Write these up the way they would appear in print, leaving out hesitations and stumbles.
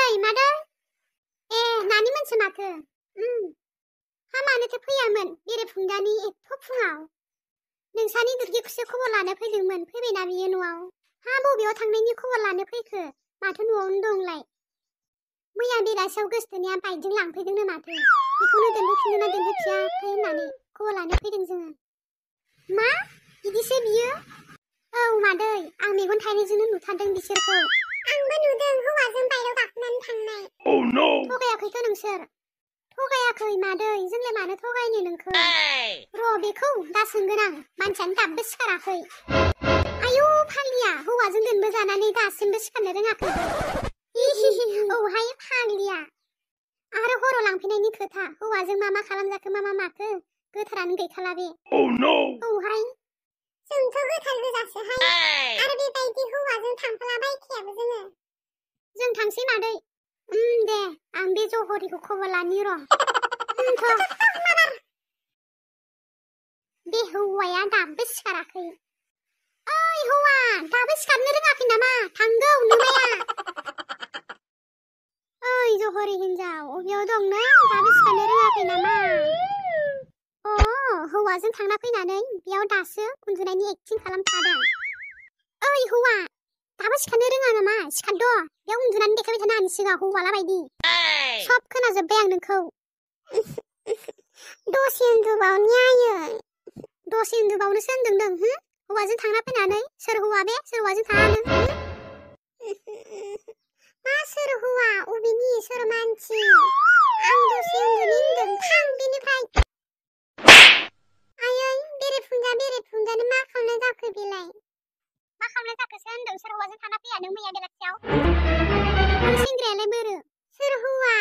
ओइ मादै ए नानि मोनसो माथो हा मानोथो फैयामोन बेरेफुंजानि एथ' फुङाव नोंसानि दुर्गेखौसो खबर लानो फैदोंमोन फैबायना बियो न'आव हा बबेयाव थांनायनि खबर लानो फैखो माथो न'आवनो दंलाय मैया बेलासियाव गोसथोनाया बाइकजों लांफैदोंनो माथो बेखौनो दोनबोफिननो ना दोनबोफिनाखै होननानै खबर लानो फैदों जोङो मा बिदिसो बियो औ मादै आं मेगन थाइनैजोंनो नुथारदों बिसोरखौ आंबो नुदों हौवाजों बाइकआव गाखोनानै थांनाय थगायाखैथ' नोंसोर थगायाखै मादै जोंलाय मानो थगायनो नोंखौ र' बेखौ दा सोंगोन आं मानसियानो दाबो सिखाराखै आयौ फाग्लिया हौवाजों दोनबो जानानै दासिमबो सिखारनो रोङाखै औहाय फाग्लिया आरो हराव लांफैनायनि खोथा हौवाजों मा खालामजाखो मा माखो गोथारानो गैखाला बे औहाय जोंथ' गोथार गोजासोहाय आरो बेबायदि हौवाजों थांफालाबायखायाबो जों थांसै मादै दे आं बे जहरिखौ खबर लानि र' बे हौवाया दाबो सिखाराखै ओइ हौवा दाबो सिखारनो रोङाखै नामा थांगौ नुबाया ओइ जहरि हिन्जाव अबेयाव दं नों दाबो सिखारनो रोङाखै नामा हौवाजों थांना फैनानै बेयाव दासो उन्दुनायनि एक्टिं खालामखादों ओइ हौवा दाबो सिखारनो रोङा नामा सिखारद' बेयाव उन्दुनानै देखायबाय थानो आंनि सिगाङाव हौवाला बायदि सब खोनाजोब्बाय आं नोंखौ दसे उन्दुबावनि आयै दसे उन्दुबावनोसो होनदों नों हौवाजों थांना फैनानै सोर हौवा बे सोर हौवाजों थाङा नों मा सोर हौवा अबेनि सोर मानसि आं दसे उन्दुनि होनदों थां बेनिफ्राय आयै बेरेफुंजानो मा खालामनाय जाखो बेलाय मा खालामनाय जाखोसो होनदों सोर हौवाजों थांना फैया नों मैया बेलासियाव आरो सेंग्रायालाय बोरो सोर हौवा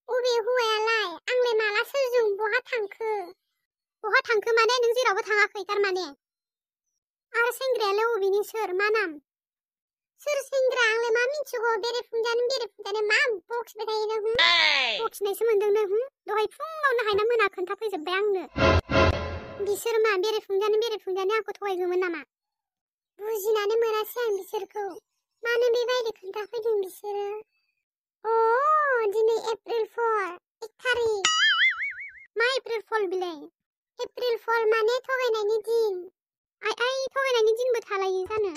अबे हौवायालाय आंलाय माला सोरजों बहा थांखो माने नों जेरावबो थाङाखै थारमाने आरो सेंग्रायालाय अबेनि सोर मा नाम सोर सेंग्रा आंलाय मा मिथिगौ बेरेफुंजानो मा बखिबाय थायो नों बखिनायसो मोनदों नों दहाय फुङावनो हायना मोना खोन्थाफैजोब्बाय आंनो बिसोर मा बेरेफुंजानो आंखौ थगायगौमोन नामा बुजिनानै मोनासै आं बिसोरखौ मानो बेबायदि खोन्थाफैदों बिसोरो दिनै एप्रिल 4 1 तारिख मा एप्रिल फल बिलाय एप्रिल फल माने थगायनायनि दिन आइ थगायनायनि दिनबो थालायो जानो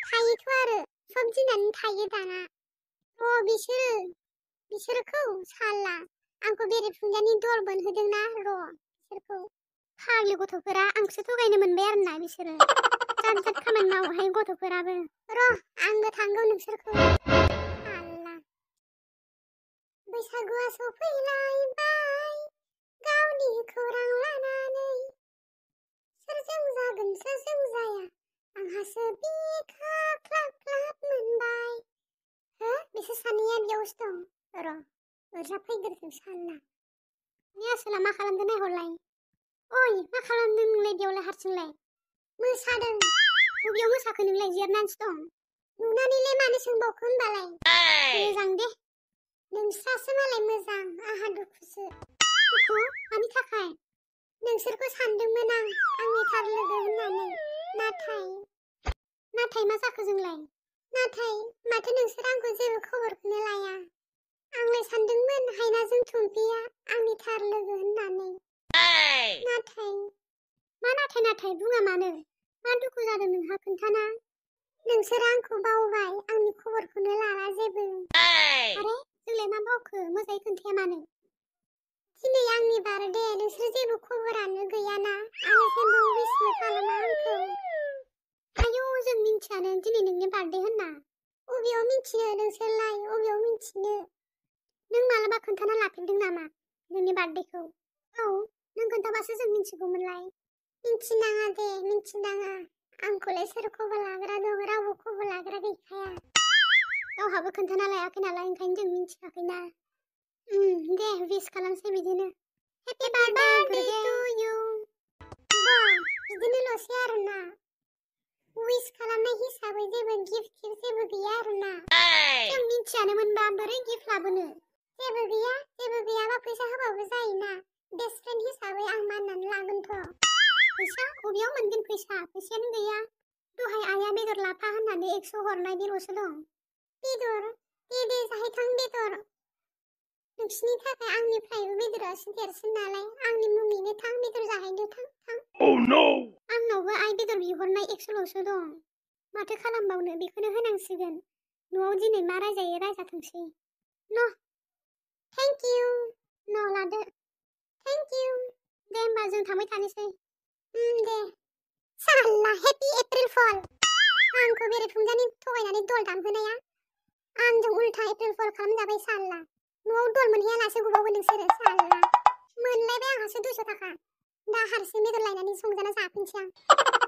थायोथ' आरो सब दिनानो थायो दाना बिसोरखौ साला आंखौ बेरेफुंजानि दल बोनहोदोंना र' बिसोरखौ फाग्लि गथ'फोरा आंखौसो थगायनो मोनबाय आरोना बिसोरो जाद खामानि मावोहाय गथ'फोराबो र' आंबो थांगौ नोंसोरखौ साला बैसागुआ सफैलायबाय गावनि खौरां लानानै सोरजों जागोन सोरजों जाया आंहासो बिखा ख्लाब ख्लाब मोनबाय बिसोर सानैया बेयावसो दं र' ओरजाफैग्रोथों साला नि आसोला मा खालामदों नायहरलाय ओइ मा खालामदों नोंलाय बेयावलाय हारसिंलाय मोसादों बबेयाव मोसाखो नोंलाय जिरायनानैसो दं नुनानैलाय मानो सोंबावखो होनबालाय मोजां दे नोंस्रासो मालाय मोजां आहा दुखु मानि थाखाय नोंसोरखौ सानदोंमोन आं आंनि थार लोगो होननानै नाथाय मा जाखो जोंलाय नाथाय माथो नोंसोर आंखौ जेबो खबरखौनो लाया आंलाय सानदोंमोन हायनाजों थुम्पिया आंनि थार लोगो होननानै नाथाय बुङा मानो मा दुखु जादों नोंहा खोन्थाना नोंसोर आंखौ बावबाय आंनि खबरखौनो लाला जेबो आरे जोंलाय मा बावखो मोजाङै खोन्थाया मानो दिनै आंनि बार्थडे नोंसोर जेबो खबरानो गैयाना आरो जेबो उइसबो खालामा आंखौ आयौ जों मिन्थियानो दिनै नोंनि बार्थडे होनना अबेयाव मिन्थिनो नोंसोरलाय अबेयाव मिन्थिनो नों मालाबा खोन्थाना लाफेरदों नामा नोंनि बार्थडेखौ औ नों खोन्थाबासो जों मिन्थिगौमोनलाय मिन्थिनाङा दे मिन्थिनाङा आंखौलाय सोर खबर लाग्रा दं रावबो खबर लाग्रा गैखाया गावहाबो खोन्थाना लायाखै नालाय ओंखायनो जों मिन्थियाखैना दे विश खालामसै बिदिनो हेपि बार्थडे टु इउ बिदिनोल'सै आरोना विश खालामनाय हिसाबै जेबो गिफ्ट जेबो गैया आरोना जों मिन्थियानोमोनबा बोरै गिफ्ट लाबोनो जेबो गैयाबा फैसा होबाबो जायोना बेस्ट फ्रेन्ड हिसाबै आं माननानै लागोनथ' फैसा बबेयाव मोनगोन फैसायानो गैया दहाय आइया बेदर लाफा होननानै 100 हरनाय बेल'सो दं बेदर दे जाहैथां बेदर नोंसिनि थाखाय आंनिफ्रायबो बेदरासो देरसिन नालाय आंनि मुङैनो थां बेदर जाहैनो थां Oh no! आंनावबो आइ बेदर बिहरनाय 100ल'सो दं माथो खालामबावनो बेखौनो होनांसिगोन न'आव दिनै मा रायजायो रायजाथोंसै न' थेंक इउ न' लादो थेंक इउ दे होमबा जों थांबाय थानोसै दे साला हेपि एप्रिल फल आंखौ बेरेफुंजानि थगायनानै दल दामहोनाया आंजों उल्था एप्रिल फल खालामजाबाय साला न'आव दल मोनहैयालासे गबावगोन नोंसोरो साला मोनलायबाय आंहासो 200 थाखा दा हारसिं बेदर लायनानै संजाना जाफिनसै आं